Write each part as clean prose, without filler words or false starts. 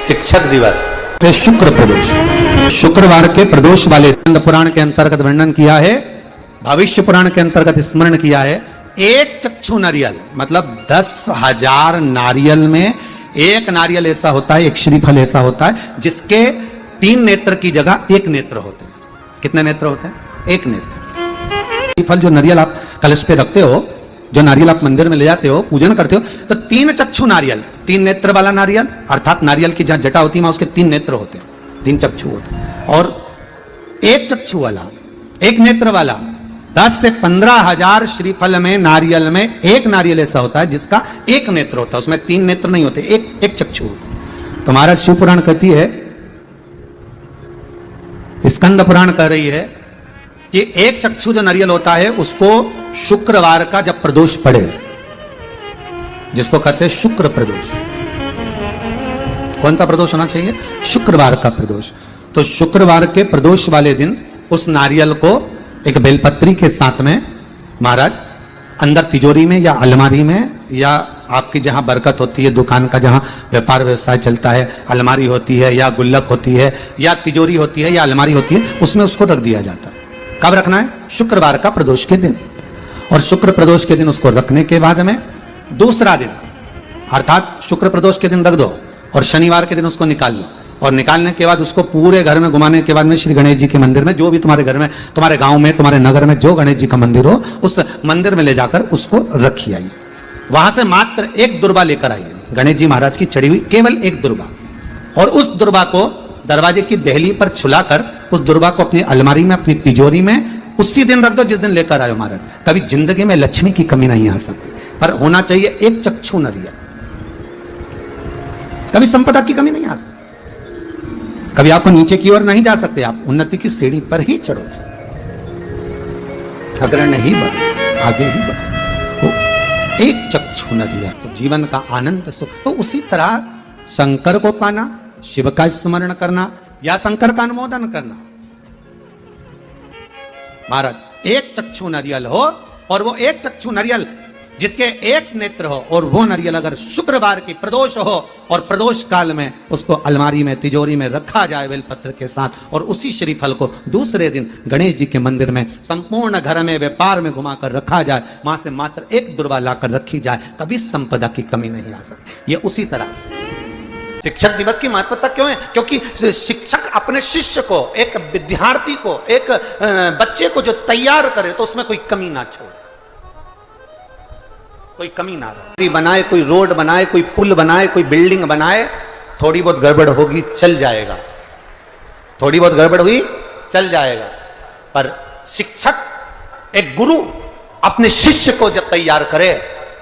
शिक्षक दिवस तो शुक्र प्रदोष, शुक्रवार के प्रदोष वाले स्कंद पुराण के अंतर्गत वर्णन किया है, भविष्य पुराण के अंतर्गत स्मरण किया है। एक चक्षु नारियल मतलब 10,000 नारियल में एक नारियल ऐसा होता है, एक श्रीफल ऐसा होता है जिसके 3 नेत्र की जगह 1 नेत्र होते हैं। कितने नेत्र होते हैं? 1 नेत्र। श्रीफल जो नारियल आप कलश पे रखते हो, जो नारियल आप मंदिर में ले जाते हो, पूजन करते हो, तो 3 चक्षु नारियल, 3 नेत्र वाला नारियल, अर्थात नारियल की जहां जटा होती है वहां उसके 3 नेत्र होते हैं, 3 चक्षु होते हैं। और 1 चक्षु वाला, 1 नेत्र वाला 10 से 15,000 श्रीफल में नारियल में 1 नारियल ऐसा होता है जिसका 1 नेत्र होता है, उसमें 3 नेत्र नहीं होते, एक चक्षु होता है। तो महाराज शिव पुराण कहती है, स्कंद पुराण कह रही है कि 1 चक्षु जो नारियल होता है उसको शुक्रवार का जब प्रदोष पड़े, जिसको कहते हैं शुक्र प्रदोष। कौन सा प्रदोष होना चाहिए? शुक्रवार का प्रदोष। तो शुक्रवार के प्रदोष वाले दिन उस नारियल को एक बेलपत्री के साथ में महाराज अंदर तिजोरी में या अलमारी में, या आपकी जहां बरकत होती है, दुकान का जहां व्यापार व्यवसाय चलता है, अलमारी होती है या गुल्लक होती है या तिजोरी होती है या अलमारी होती है, उसमें उसको रख दिया जाता है। कब रखना है? शुक्रवार का प्रदोष के दिन। और शुक्र प्रदोष के दिन उसको रखने के बाद में दूसरा दिन, अर्थात शुक्र प्रदोष के दिन रख दो और शनिवार के दिन उसको निकाल लो, और निकालने के बाद उसको पूरे घर में घुमाने के बाद में श्री गणेश जी के मंदिर में, जो भी तुम्हारे घर में, तुम्हारे गांव में, तुम्हारे नगर में जो गणेश जी का मंदिर हो, उस मंदिर में ले जाकर उसको रखी आइए। वहां से मात्र 1 दुर्बा लेकर आइए, गणेश जी महाराज की चढ़ी हुई केवल 1 दुर्बा, और उस दुर्बा को दरवाजे की देहली पर छुलाकर उस दुर्बा को अपनी अलमारी में, अपनी तिजोरी में उसी दिन रख दो जिस दिन लेकर आयो महाराज। कभी जिंदगी में लक्ष्मी की कमी नहीं आ सकती, पर होना चाहिए 1 चक्षु नारियल। कभी संपदा की कमी नहीं आ सकती, कभी आपको नीचे की ओर नहीं जा सकते, आप उन्नति की सीढ़ी पर ही चढ़ो, अगर नहीं बढ़ो आगे ही बढ़ो। 1 चक्षु नारियल तो जीवन का आनंद सुख। तो उसी तरह शंकर को पाना, शिव का स्मरण करना या शंकर का अनुमोदन करना। महाराज 1 चक्षु नारियल हो, और वो 1 चक्षु नारियल जिसके 1 नेत्र हो, और वो नारियल अगर शुक्रवार की प्रदोष हो और प्रदोष काल में उसको अलमारी में, तिजोरी में रखा जाए बेलपत्र के साथ, और उसी श्रीफल को दूसरे दिन गणेश जी के मंदिर में संपूर्ण घर में, व्यापार में घुमाकर रखा जाए, वहां से मात्र 1 दुर्बा लाकर रखी जाए, कभी संपदा की कमी नहीं आ सकती। ये उसी तरह शिक्षक दिवस की महत्वता क्यों है? क्योंकि शिक्षक अपने शिष्य को, एक विद्यार्थी को, एक बच्चे को जो तैयार करे तो उसमें कोई कमी ना छोड़े, कोई कमी ना रहे। बनाए, कोई रोड बनाए, कोई पुल बनाए, कोई बिल्डिंग बनाए, थोड़ी बहुत गड़बड़ होगी चल जाएगा, थोड़ी बहुत गड़बड़ हुई चल जाएगा, पर शिक्षक, एक गुरु अपने शिष्य को जब तैयार करे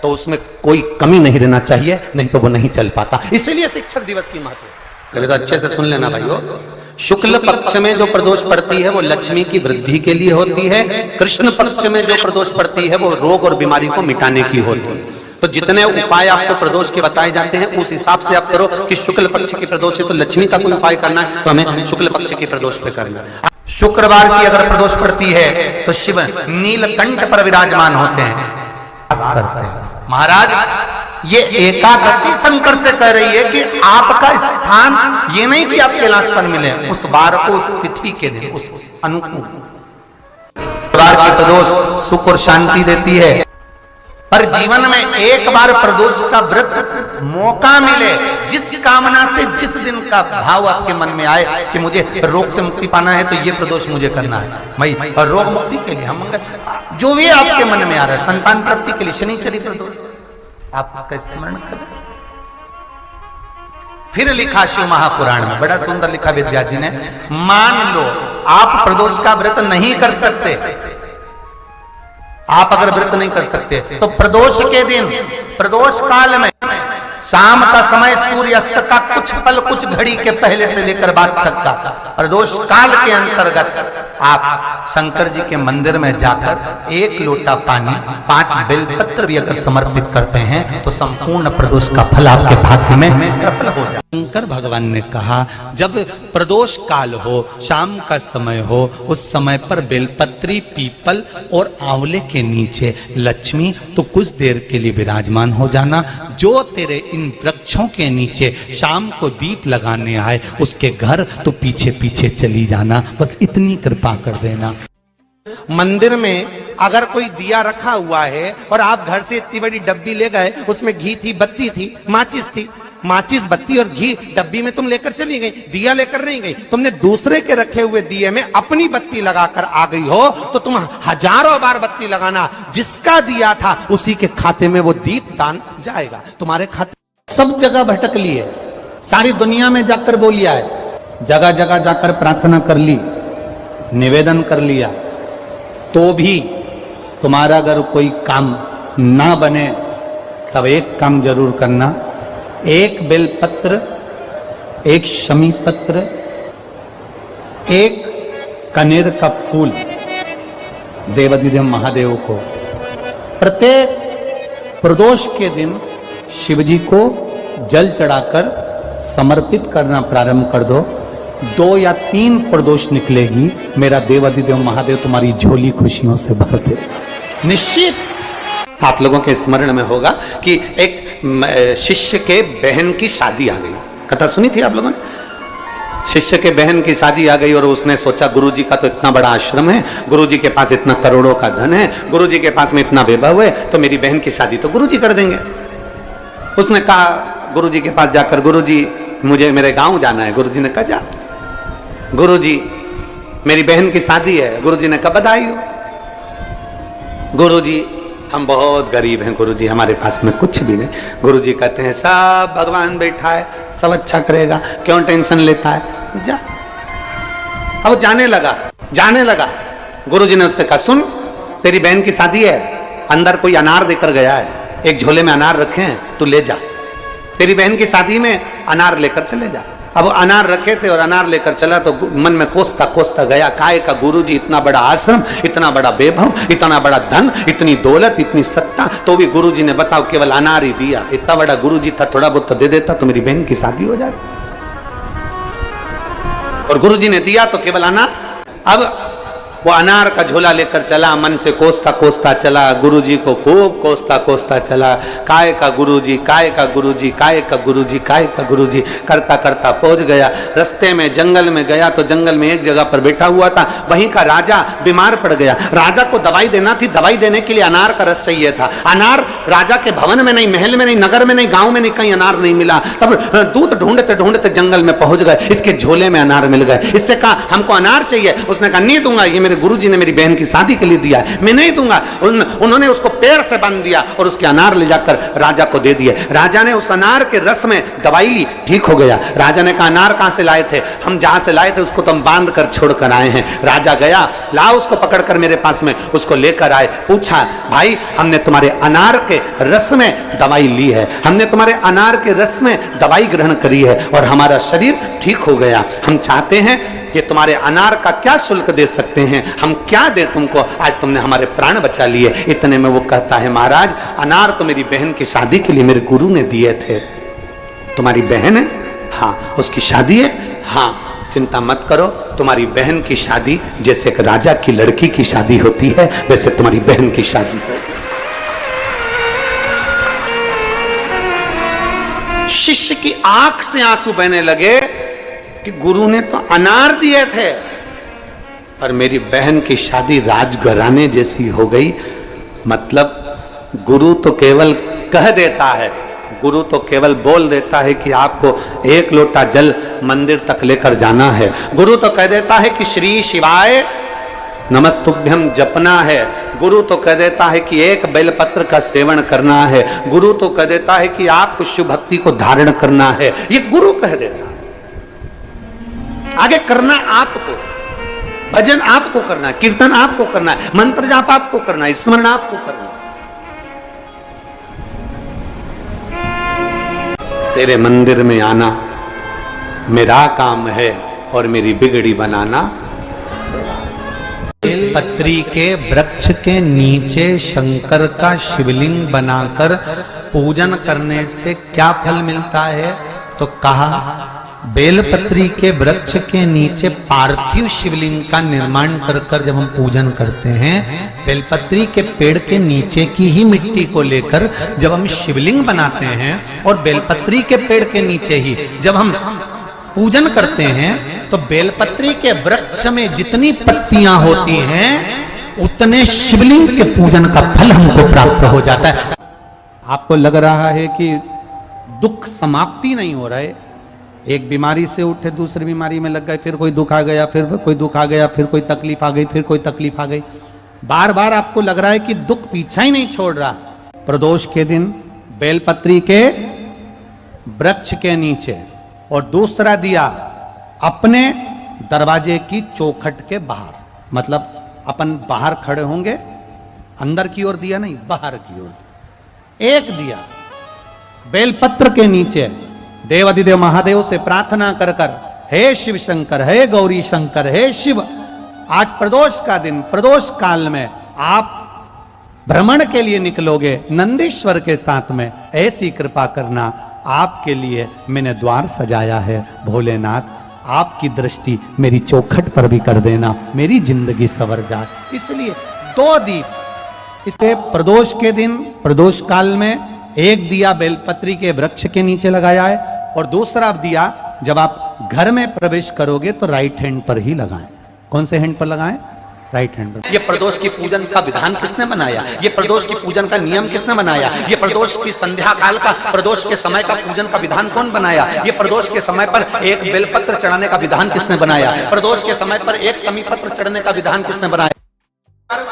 तो उसमें कोई कमी नहीं रहना चाहिए, नहीं तो वो नहीं चल पाता। इसलिए शिक्षक दिवस की महत्व तो अच्छे से सुन लेना भाइयों। शुक्ल पक्ष में जो प्रदोष पड़ती है वो लक्ष्मी की वृद्धि के लिए होती है, कृष्ण पक्ष में जो प्रदोष पड़ती है वो रोग और बीमारी को मिटाने की होती है। तो जितने उपाय आपको प्रदोष के बताए जाते हैं उस हिसाब से आप करो कि शुक्ल पक्ष की प्रदोष है तो लक्ष्मी का कोई उपाय करना है तो हमें शुक्ल पक्ष की प्रदोष पे करना है। शुक्रवार की अगर प्रदोष पड़ती है तो शिव नीलकंठ पर विराजमान होते हैं, करते हैं। महाराज ये एकादशी शंकर से कह रही है कि आपका स्थान ये नहीं कि आप कैलाश पर मिले, उस बार को, उस तिथि के दिन, उस अनुकूल बार की प्रदोष सुख और शांति देती है। पर जीवन में एक बार प्रदोष का व्रत मौका मिले, जिस कामना से, जिस दिन का भाव आपके मन में आए कि मुझे रोग से मुक्ति पाना है तो ये प्रदोष मुझे करना है भाई, और रोग मुक्ति के लिए हम जो भी आपके मन में आ रहा है, संतान प्राप्ति के लिए शनिचरी प्रदोष, आप उसका स्मरण करें। फिर लिखा शिव महापुराण में, बड़ा सुंदर लिखा विद्या जी ने, मान लो आप प्रदोष का व्रत नहीं कर सकते, आप अगर व्रत नहीं कर सकते तो प्रदोष के दिन, प्रदोष काल में शाम का समय सूर्य अस्त का कुछ पल, कुछ घड़ी के पहले से लेकर बाद तक का प्रदोष काल के अंतर्गत आप शंकर जी के मंदिर में जाकर 1 लोटा पानी, 5 बेलपत्र भी अगर समर्पित करते हैं तो संपूर्ण प्रदोष का फल आपके भाग्य में प्रबल हो जाए। शंकर भगवान ने कहा, जब प्रदोष काल हो, शाम का समय हो, उस समय पर बेलपत्री, पीपल और आंवले के नीचे लक्ष्मी तो कुछ देर के लिए विराजमान हो जाना। जो तेरे इन वृक्षों के नीचे शाम को दीप लगाने आए, उसके घर तो पीछे पीछे चली जाना। बस इतनी कृपा कर देना। मंदिर में अगर कोई दिया रखा हुआ है और आप घर से इतनी बड़ी डब्बी ले गए, उसमें घी थी, बत्ती थी, माचिस थी, माचिस, बत्ती और घी डब्बी में तुम लेकर चली गई, दिया लेकर नहीं गई, तुमने दूसरे के रखे हुए दिए में अपनी बत्ती लगाकर आ गई हो, तो तुम हजारों बार बत्ती लगाना, जिसका दिया था उसी के खाते में वो दीप दान जाएगा। तुम्हारे खाते सब जगह भटक लिए, सारी दुनिया में जाकर बोलिया है, जगह जगह जाकर प्रार्थना कर ली, निवेदन कर लिया, तो भी तुम्हारा अगर कोई काम ना बने, तब एक काम जरूर करना, एक बेलपत्र, एक शमी पत्र, एक कनेर का फूल देवाधिदेव महादेव को प्रत्येक प्रदोष के दिन शिवजी को जल चढ़ाकर समर्पित करना प्रारंभ कर दो। 2 या 3 प्रदोष निकलेगी, मेरा देवाधिदेव महादेव तुम्हारी झोली खुशियों से भर दे निश्चित। आप लोगों के स्मरण में होगा कि एक शिष्य के बहन की शादी आ गई, कथा सुनी थी आप लोगों ने? शिष्य के बहन की शादी आ गई और उसने सोचा गुरुजी का तो इतना बड़ा आश्रम है, गुरुजी के पास इतना करोड़ों का धन है, गुरुजी के पास में इतना वैभव है, तो मेरी बहन की शादी तो गुरुजी कर देंगे। उसने कहा गुरुजी के पास जाकर, गुरुजी मुझे मेरे गांव जाना है। गुरुजी ने कहा जा। गुरुजी मेरी बहन की शादी है। गुरुजी ने कहा बधाई हो। गुरुजी हम बहुत गरीब हैं गुरुजी, हमारे पास में कुछ भी नहीं। गुरुजी कहते हैं सब भगवान बैठा है, सब अच्छा करेगा, क्यों टेंशन लेता है, जा। अब जाने लगा। गुरुजी ने उससे कहा सुन, तेरी बहन की शादी है, अंदर कोई अनार देकर गया है, एक झोले में अनार रखे हैं, तू ले जा। तेरी बहन की शादी में अनार लेकर चले जा। अब अनार रखे थे और अनार लेकर चला तो मन में कोसता गया, काय का गुरुजी, इतना बड़ा आश्रम, इतना बड़ा वैभव, इतना बड़ा धन, इतनी दौलत, इतनी सत्ता, तो भी गुरुजी ने बताओ केवल अनार ही दिया। इतना बड़ा गुरुजी था, थोड़ा बहुत तो दे देता तो मेरी बहन की शादी हो जाती। और गुरुजी ने दिया तो केवल अनार। अब वो अनार का झोला लेकर चला, मन से कोसता चला, गुरुजी को खूब कोसता चला, काय का गुरुजी, काय का गुरुजी, काय का गुरुजी, काय का गुरुजी करता पहुंच गया। रास्ते में जंगल में गया तो जंगल में एक जगह पर बैठा हुआ था, वहीं का राजा बीमार पड़ गया। राजा को दवाई देना थी, दवाई देने के लिए अनार का रस चाहिए था। अनार राजा के भवन में नहीं, महल में नहीं, नगर में नहीं, गांव में नहीं, कहीं अनार नहीं मिला। तब दूत ढूंढते जंगल में पहुंच गए, इसके झोले में अनार मिल गए। इससे कहा हमको अनार चाहिए। उसने कहा नहीं दूंगा, ये मेरे गुरुजी ने मेरी बहन की शादी के लिए दिया है, मैं नहीं दूंगा। उन्होंने उसको पैर से बांध दिया और उसके अनार ले जाकर राजा को दे दिए। राजा ने उस अनार के रस में दवाई ली, ठीक हो गया। राजा ने कहा अनार कहां से लाए थे? हम जहां से लाए थे उसको तो हम बांध कर छोड़ कर आए हैं। राजा गया, लाओ उसको पकड़कर मेरे पास में, उसको लेकर आए। पूछा भाई हमने तुम्हारे अनार के रस में दवाई ली है, हमने तुम्हारे अनार के रस में दवाई ग्रहण करी है और हमारा शरीर ठीक हो गया। हम चाहते हैं ये तुम्हारे अनार का क्या शुल्क दे सकते हैं, हम क्या दे तुमको, आज तुमने हमारे प्राण बचा लिए। इतने में वो कहता है महाराज अनार तो मेरी बहन की शादी के लिए मेरे गुरु ने दिए थे। तुम्हारी बहन है? हाँ। उसकी शादी है? हाँ। चिंता मत करो, तुम्हारी बहन की शादी जैसे एक राजा की लड़की की शादी होती है, वैसे तुम्हारी बहन की शादी होगी। शिष्य की आंख से आंसू बहने लगे कि गुरु ने तो अनार दिए थे, पर मेरी बहन की शादी राजघराने जैसी हो गई। मतलब गुरु तो केवल कह देता है, गुरु तो केवल बोल देता है कि आपको 1 लोटा जल मंदिर तक लेकर जाना है। गुरु तो कह देता है कि श्री शिवाय नमस्तुभ्यम जपना है। गुरु तो कह देता है कि 1 बेलपत्र का सेवन करना है। गुरु तो कह देता है कि आपको शिव भक्ति को धारण करना है। ये गुरु कह देता है। आगे करना आपको, भजन आपको करना है, कीर्तन आपको करना है, मंत्र जाप आपको करना है, स्मरण आपको करना है। तेरे मंदिर में आना मेरा काम है और मेरी बिगड़ी बनाना। पत्री के वृक्ष के नीचे शंकर का शिवलिंग बनाकर पूजन करने से क्या फल मिलता है? तो कहा बेलपत्री के वृक्ष के नीचे पार्थिव शिवलिंग का निर्माण कर कर जब हम पूजन करते हैं, बेलपत्री के पेड़ के नीचे की ही मिट्टी को लेकर जब हम शिवलिंग बनाते हैं और बेलपत्री के पेड़ के नीचे ही जब हम पूजन करते हैं, तो बेलपत्री के वृक्ष में जितनी पत्तियां होती हैं उतने शिवलिंग के पूजन का फल हमको प्राप्त हो जाता है। आपको लग रहा है कि दुख समाप्ति नहीं हो रहा है, एक बीमारी से उठे दूसरी बीमारी में लग गए, फिर कोई दुख आ गया, फिर कोई दुख आ गया, फिर कोई तकलीफ आ गई, फिर कोई तकलीफ आ गई, बार बार आपको लग रहा है कि दुख पीछा ही नहीं छोड़ रहा। प्रदोष के दिन बेलपत्री के वृक्ष के नीचे और दूसरा दिया अपने दरवाजे की चौखट के बाहर, मतलब अपन बाहर खड़े होंगे, अंदर की ओर दिया नहीं, बाहर की ओर एक दिया बेलपत्र के नीचे देवाधिदेव महादेव से प्रार्थना कर कर, हे शिव शंकर, हे गौरी शंकर, हे शिव, आज प्रदोष का दिन, प्रदोष काल में आप भ्रमण के लिए निकलोगे नंदीश्वर के साथ में, ऐसी कृपा करना, आपके लिए मैंने द्वार सजाया है भोलेनाथ, आपकी दृष्टि मेरी चौखट पर भी कर देना, मेरी जिंदगी संवर जाए। इसलिए 2 दीप इसे प्रदोष के दिन, प्रदोष काल में एक दिया बेलपत्री के वृक्ष के नीचे लगाया है और दूसरा दिया जब आप घर में प्रवेश करोगे तो राइट हैंड पर ही लगाएं। कौन से हैंड पर लगाएं? राइट हैंड पर। ये प्रदोष की पूजन का विधान किसने बनाया? ये प्रदोष की पूजन का नियम किसने बनाया? ये प्रदोष की संध्या काल का, प्रदोष के समय का पूजन का विधान कौन बनाया? ये प्रदोष के समय पर एक बेलपत्र चढ़ाने का विधान किसने बनाया? प्रदोष के समय पर एक समीपत्र चढ़ने का विधान किसने बनाया?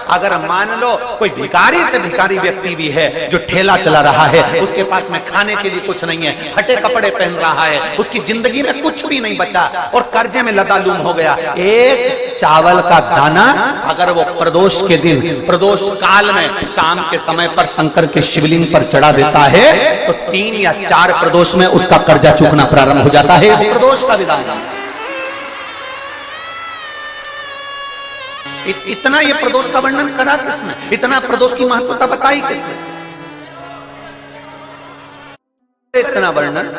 अगर मान लो कोई भिखारी से भिखारी व्यक्ति भी है जो ठेला चला रहा है, उसके पास में खाने के लिए कुछ नहीं है, फटे कपड़े पहन रहा है, उसकी जिंदगी में कुछ भी नहीं बचा और कर्जे में लदालूम हो गया, एक चावल का दाना अगर वो प्रदोष के दिन, प्रदोष काल में शाम के समय पर शंकर के शिवलिंग पर चढ़ा देता है तो 3 या 4 प्रदोष में उसका कर्जा चूकना प्रारंभ हो जाता है। प्रदोष का विधान इतना ये प्रदोष का वर्णन करा किसने? इतना प्रदोष की महत्वता बताई किसने? इतना वर्णन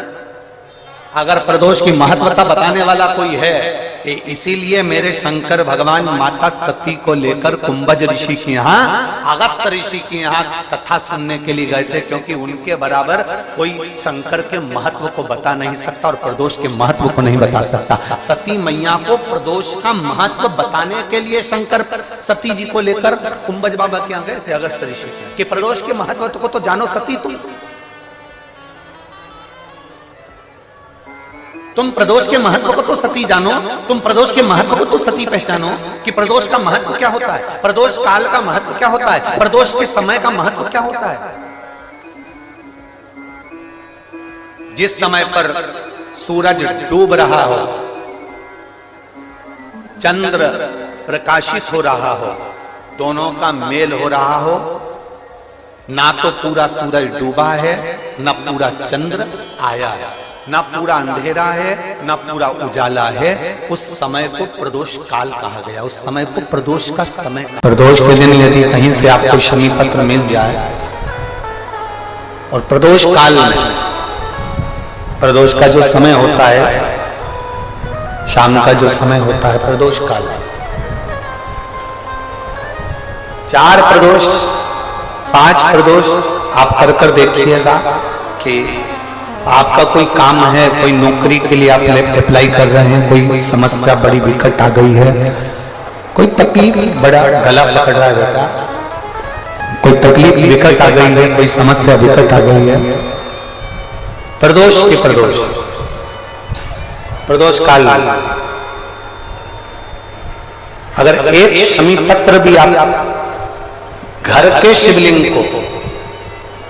अगर प्रदोष की महत्वता बताने वाला कोई है, इसीलिए मेरे शंकर भगवान माता सती को लेकर कुंभज ऋषि के यहाँ, अगस्त ऋषि के यहाँ कथा सुनने के लिए गए थे, क्योंकि उनके बराबर कोई शंकर के महत्व को बता नहीं सकता और प्रदोष के महत्व को नहीं बता सकता। सती मैया को प्रदोष का महत्व बताने के लिए शंकर सती जी को लेकर कुंभज बाबा के यहाँ गए थे, अगस्त ऋषि के, प्रदोष के महत्व को तो जानो सती, तुम प्रदोष के महत्व को तो सती जानो, तुम प्रदोष के महत्व को तो सती पहचानो कि प्रदोष का महत्व क्या होता है, प्रदोष काल का महत्व क्या होता है, प्रदोष के समय का महत्व क्या होता है। जिस समय पर सूरज डूब रहा हो, चंद्र प्रकाशित हो रहा हो, दोनों का मेल हो रहा हो, ना तो पूरा सूरज डूबा है, ना पूरा चंद्र आया है, ना पूरा अंधेरा है, ना पूरा उजाला है, उस समय को प्रदोष काल कहा गया, उस समय को प्रदोष का समय। प्रदोष के दिन यदि कहीं से आपको शमी पत्र मिल जाए और प्रदोष काल में, प्रदोष का जो समय होता है, शाम का जो समय होता है प्रदोष काल, 4 प्रदोष 5 प्रदोष आप कर देखिएगा कि आपका कोई काम है, कोई नौकरी के लिए आप अप्लाई कर रहे हैं, कोई समस्या बड़ी विकट आ गई है, कोई तकलीफ, बड़ा गला पकड़ रहा है बेटा, कोई तकलीफ विकट आ गई है, कोई समस्या विकट आ गई है, प्रदोष के प्रदोष काल अगर एक शमी पत्र भी आप घर के शिवलिंग को,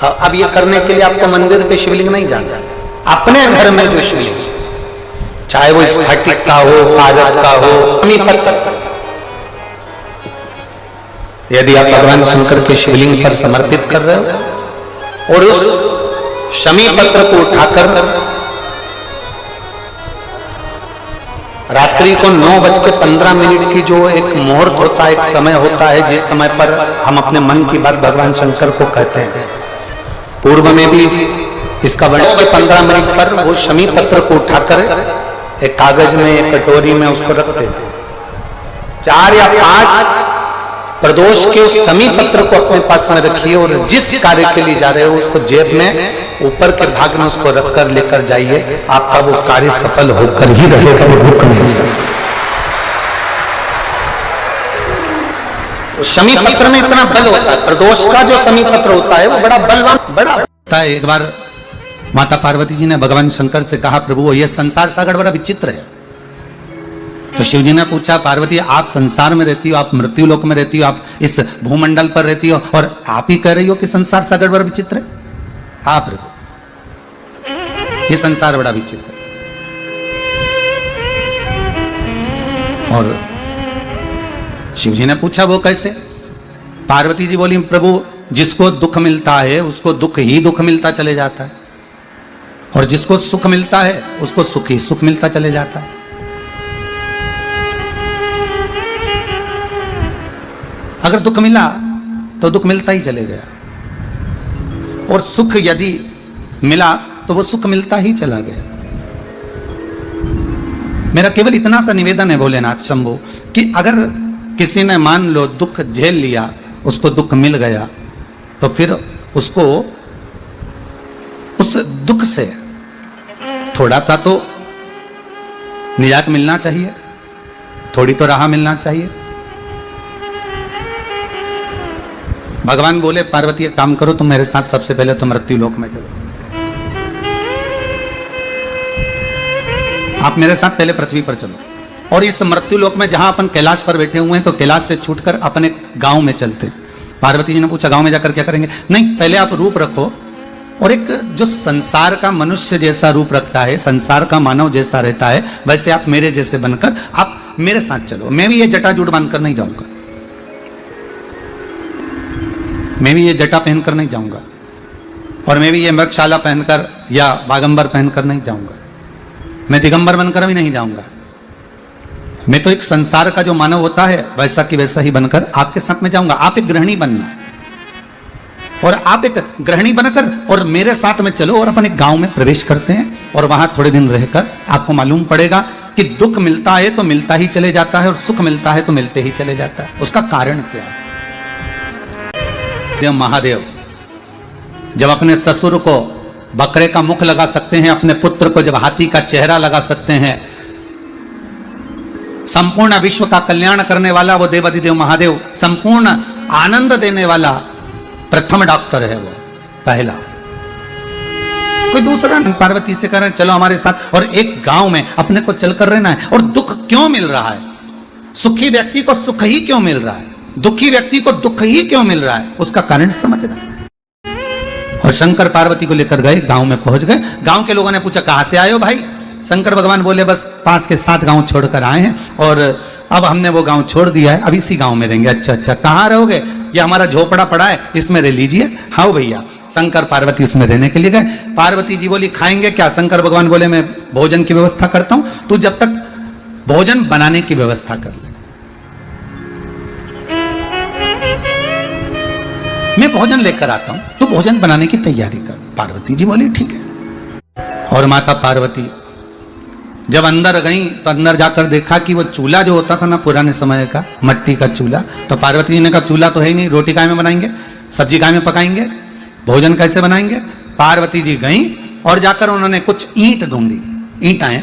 अब ये करने के लिए आपको मंदिर के शिवलिंग नहीं जाना, अपने घर में जो शिवलिंग, चाहे वो स्फटिक का हो, कागज का हो, शमी पत्र, यदि आप भगवान शंकर के शिवलिंग पर समर्पित कर रहे हो और उस शमी पत्र को उठाकर रात्रि को 9:15 की जो एक मुहूर्त होता है, एक समय होता है, जिस समय पर हम अपने मन की बात भगवान शंकर को कहते हैं, पूर्व में भी इसका वर्णन के 15 मिनट पर वो शमी पत्र को उठाकर एक कागज में, एक कटोरी में उसको रख देना। 4 या 5 प्रदोष के उस शमी पत्र को अपने पास में रखिए और जिस कार्य के लिए जा रहे हो उसको जेब में ऊपर के भाग में उसको रखकर लेकर जाइए। आपका वो कार्य सफल होकर ही रहेगा, वो रुक नहीं सकता। शमी पत्र में इतना बल होता है, प्रदोष का जो शमी पत्र होता है वो बड़ा बलवान, बड़ा होता है। एक बार माता पार्वती जी ने भगवान शंकर से कहा, प्रभु ये संसार सागर बड़ा विचित्र है। तो शिव जी ने पूछा, पार्वती आप संसार में रहती हो, आप मृत्यु लोक में रहती हो, आप इस भूमंडल पर रहती हो और आप ही कह रही हो कि संसार सागर बड़ा विचित्र है? हाँ प्रभु, ये संसार बड़ा विचित्र है। और शिव जी ने पूछा वो कैसे? पार्वती जी बोली, प्रभु जिसको दुख मिलता है उसको दुख ही दुख मिलता चले जाता है, और जिसको सुख मिलता है उसको सुख ही सुख मिलता चले जाता है। अगर दुख मिला तो दुख मिलता ही चले गया, और सुख यदि मिला तो वो सुख मिलता ही चला गया। मेरा केवल इतना सा निवेदन है भोलेनाथ शंभो कि अगर किसी ने मान लो दुख झेल लिया, उसको दुख मिल गया, तो फिर उसको उस दुख से थोड़ा सा तो निजात मिलना चाहिए, थोड़ी तो राह मिलना चाहिए। भगवान बोले, पार्वती एक काम करो, तुम मेरे साथ सबसे पहले तो मृत्यु लोक में चलो। आप मेरे साथ पहले पृथ्वी पर चलो, और इस मृत्यु लोक में जहां अपन कैलाश पर बैठे हुए हैं, तो कैलाश से छूटकर अपने गांव में चलते। पार्वती जी ने पूछा, गांव में जाकर क्या करेंगे? नहीं, पहले आप रूप रखो, और एक जो संसार का मनुष्य जैसा रूप रखता है, संसार का मानव जैसा रहता है, वैसे आप मेरे जैसे बनकर आप मेरे साथ चलो। मैं भी ये जटाजूट बांधकर नहीं जाऊंगा, मैं भी ये जटा पहनकर नहीं जाऊंगा, और मैं भी ये मृगशाला पहनकर या बागंबर पहनकर नहीं जाऊंगा, मैं दिगंबर बनकर भी नहीं जाऊंगा। मैं तो एक संसार का जो मानव होता है वैसा की वैसा ही बनकर आपके साथ में जाऊंगा। आप एक गृहिणी बनना, और आप एक गृहिणी बनकर और मेरे साथ में चलो, और अपने गांव में प्रवेश करते हैं, और वहां थोड़े दिन रहकर आपको मालूम पड़ेगा कि दुख मिलता है तो मिलता ही चले जाता है, और सुख मिलता है तो मिलते ही चले जाता है। उसका कारण क्या है? देव महादेव जब अपने ससुर को बकरे का मुख लगा सकते हैं, अपने पुत्र को जब हाथी का चेहरा लगा सकते हैं, संपूर्ण विश्व का कल्याण करने वाला वो देवाधिदेव महादेव, संपूर्ण आनंद देने वाला प्रथम डॉक्टर है वो, पहला। कोई दूसरा नहीं। पार्वती से कह रहे चलो हमारे साथ, और एक गांव में अपने को चलकर रहना है। और दुख क्यों मिल रहा है? सुखी व्यक्ति को सुख ही क्यों मिल रहा है? दुखी व्यक्ति को दुख ही क्यों मिल रहा है? उसका कारण समझना है। और शंकर पार्वती को लेकर गए, गांव में पहुंच गए। गांव के लोगों ने पूछा, कहां से आए हो भाई? शंकर भगवान बोले, बस पास के 7 गांव छोड़कर आए हैं, और अब हमने वो गांव छोड़ दिया है, अब इसी गांव में रहेंगे। अच्छा अच्छा, कहाँ रहोगे? ये हमारा झोपड़ा पड़ा है, इसमें रह लीजिए। हाँ भैया। शंकर पार्वती उसमें रहने के लिए गए। पार्वती जी बोली, खाएंगे क्या? शंकर भगवान बोले, मैं भोजन की व्यवस्था करता हूं, तू जब तक भोजन बनाने की व्यवस्था कर ले, मैं भोजन लेकर आता हूं, तू भोजन बनाने की तैयारी कर। पार्वती जी बोली, ठीक है। और माता पार्वती जब अंदर गई तो अंदर जाकर देखा कि वो चूल्हा जो होता था ना पुराने समय का, मट्टी का चूल्हा, तो पार्वती जी ने कहा, चूल्हा तो है ही नहीं, रोटी काय में बनाएंगे, सब्जी काय में पकाएंगे, भोजन कैसे बनाएंगे? पार्वती जी गई और जाकर उन्होंने कुछ ईंट ढूंढी। ईंटें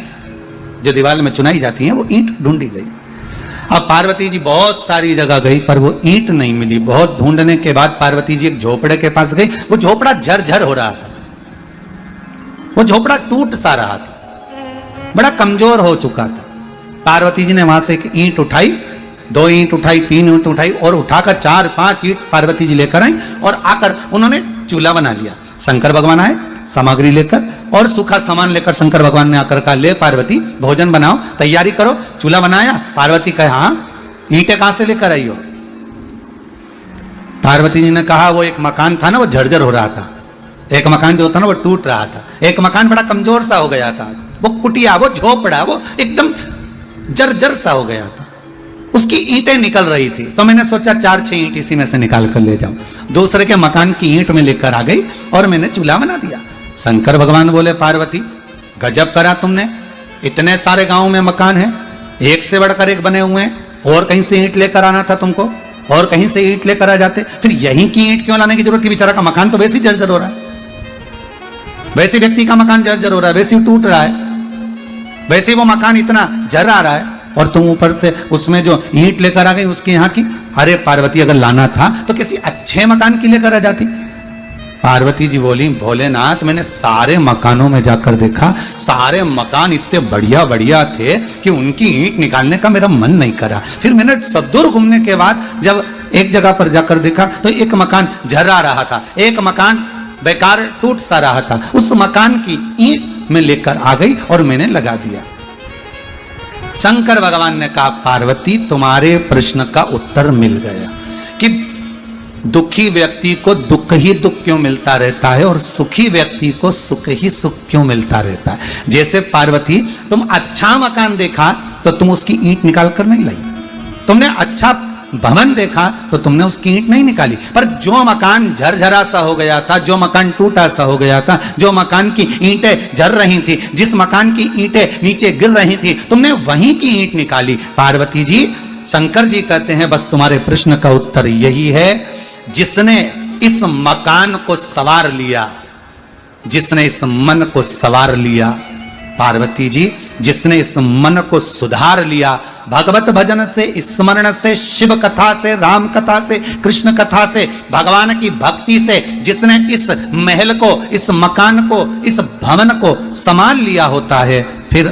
जो दीवार में चुनाई जाती हैं, वो ईंट ढूंढी गई। अब पार्वती जी बहुत सारी जगह गई पर वो ईंट नहीं मिली। बहुत ढूंढने के बाद पार्वती जी एक झोपड़े के पास गई। वो झोपड़ा झरझर हो रहा था, वो झोपड़ा टूट सा रहा था, बड़ा कमजोर हो चुका था। पार्वती जी ने वहां से एक ईंट उठाई, 2 ईंट उठाई, 3 ईंट उठाई, और उठाकर 4-5 ईंट पार्वती जी लेकर आई, और आकर उन्होंने चूल्हा बना लिया। शंकर भगवान आए सामग्री लेकर, और सूखा सामान लेकर शंकर भगवान ने आकर कहा, ले पार्वती भोजन बनाओ, तैयारी करो। चूल्हा बनाया। पार्वती कहे, हाँ, ईंटें कहां से लेकर आई हो? पार्वती जी ने कहा, वो एक मकान था ना, वो झरझर हो रहा था। एक मकान जो था ना वो टूट रहा था। एक मकान बड़ा कमजोर सा हो गया था, वो कुटिया, वो झोपड़ा, वो एकदम जर्जर सा हो गया था, उसकी ईंटें निकल रही थी। तो मैंने सोचा 4-6 ईंट इसी में से निकाल कर ले जाऊं। दूसरे के मकान की ईंट में लेकर आ गई और मैंने चूल्हा बना दिया। शंकर भगवान बोले पार्वती गजब करा तुमने, इतने सारे गांव में मकान है, एक से बढ़कर एक बने हुए हैं, और कहीं से ईंट लेकर आना था तुमको, और कहीं से ईंट लेकर आ जाते, फिर यहीं की ईंट क्यों लाने की जरूरत थी? बेचारा का मकान तो वैसे ही जर्जर हो रहा है, वैसे व्यक्ति का मकान जर्जर हो रहा है, वैसे ही टूट रहा है, वैसे वो मकान इतना जर आ रहा है, और तुम ऊपर से उसमें जो ईंट लेकर आ गई उसके यहाँ की। अरे पार्वती अगर लाना था तो किसी अच्छे मकान की लेकर आ जाती। पार्वती जी बोली भोलेनाथ मैंने सारे मकानों में जाकर देखा, सारे मकान इतने बढ़िया बढ़िया थे कि उनकी ईंट निकालने का मेरा मन नहीं करा। फिर मैंने सदूर घूमने के बाद जब एक जगह पर जाकर देखा तो एक मकान झर्रा रहा था, एक मकान बेकार टूट सा रहा था, उस मकान की ईंट में लेकर आ गई और मैंने लगा दिया। शंकर भगवान ने कहा पार्वती तुम्हारे प्रश्न का उत्तर मिल गया कि दुखी व्यक्ति को दुख ही दुख क्यों मिलता रहता है और सुखी व्यक्ति को सुख ही सुख क्यों मिलता रहता है। जैसे पार्वती तुम अच्छा मकान देखा तो तुम उसकी ईंट निकाल कर नहीं लाई, तुमने अच्छा भवन देखा तो तुमने उसकी ईंट नहीं निकाली, पर जो मकान झरझरा सा हो गया था, जो मकान टूटा सा हो गया था, जो मकान की ईंटें झर रही थी, जिस मकान की ईंटें नीचे गिर रही थी, तुमने वहीं की ईंट निकाली। पार्वती जी शंकर जी कहते हैं बस तुम्हारे प्रश्न का उत्तर यही है, जिसने इस मकान को सवार लिया, जिसने इस मन को सवार लिया, पार्वती जी जिसने इस मन को सुधार लिया भगवत भजन से, स्मरण से, शिव कथा से, राम कथा से, कृष्ण कथा से, भगवान की भक्ति से, जिसने इस महल को, इस मकान को, इस भवन को संभाल लिया होता है, फिर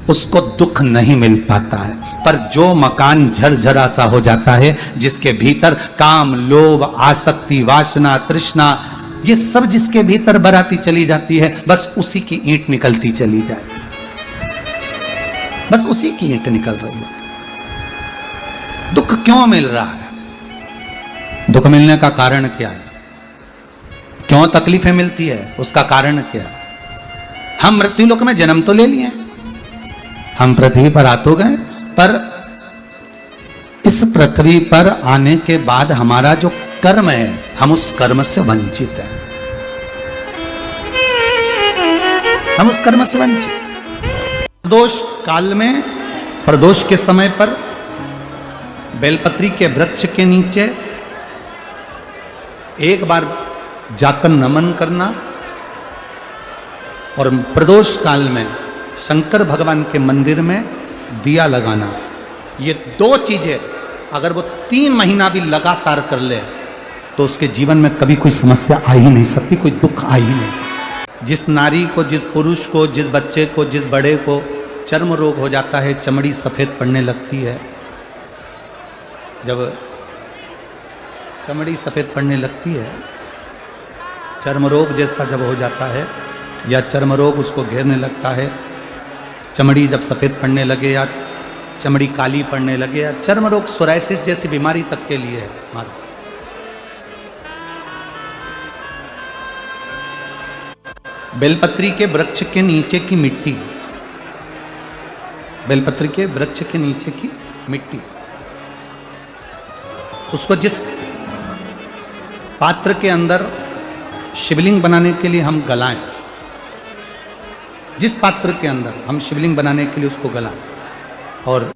उसको दुख नहीं मिल पाता है। पर जो मकान झरझरा सा हो जाता है, जिसके भीतर काम, लोभ, आसक्ति, वासना, तृष्णा, ये सब जिसके भीतर बराती चली जाती है, बस उसी की ईंट निकलती चली जाए, बस उसी की ईंट निकल रही है। दुख क्यों मिल रहा है? दुख मिलने का कारण क्या है? क्यों तकलीफें मिलती है? उसका कारण क्या है? हम मृत्यु लोक में जन्म तो ले लिए, हम पृथ्वी पर आ तो गए, पर इस पृथ्वी पर आने के बाद हमारा जो कर्म है, हम उस कर्म से वंचित हैं, हम उस कर्म से वंचित। प्रदोष काल में, प्रदोष के समय पर बेलपत्री के वृक्ष के नीचे एक बार जाकर नमन करना, और प्रदोष काल में शंकर भगवान के मंदिर में दिया लगाना, ये दो चीजें अगर वो 3 महीना भी लगातार कर ले तो उसके जीवन में कभी कोई समस्या आ ही नहीं सकती, कोई दुख आ ही नहीं सकता। जिस नारी को, जिस पुरुष को, जिस बच्चे को, जिस बड़े को चर्म रोग हो जाता है, चमड़ी सफेद पड़ने लगती है, जब चमड़ी सफेद पड़ने लगती है, चर्म रोग जैसा जब हो जाता है या चर्म रोग उसको घेरने लगता है, चमड़ी जब सफेद पड़ने लगे या चमड़ी काली पड़ने लगे, या चर्म रोग सोराइसिस जैसी बीमारी तक के लिए है हमारा। बेलपत्री के वृक्ष के नीचे की मिट्टी, बेलपत्री के वृक्ष के नीचे की मिट्टी, उसको जिस पात्र के अंदर शिवलिंग बनाने के लिए हम गलाएं, जिस पात्र के अंदर हम शिवलिंग बनाने के लिए उसको गलाएं, और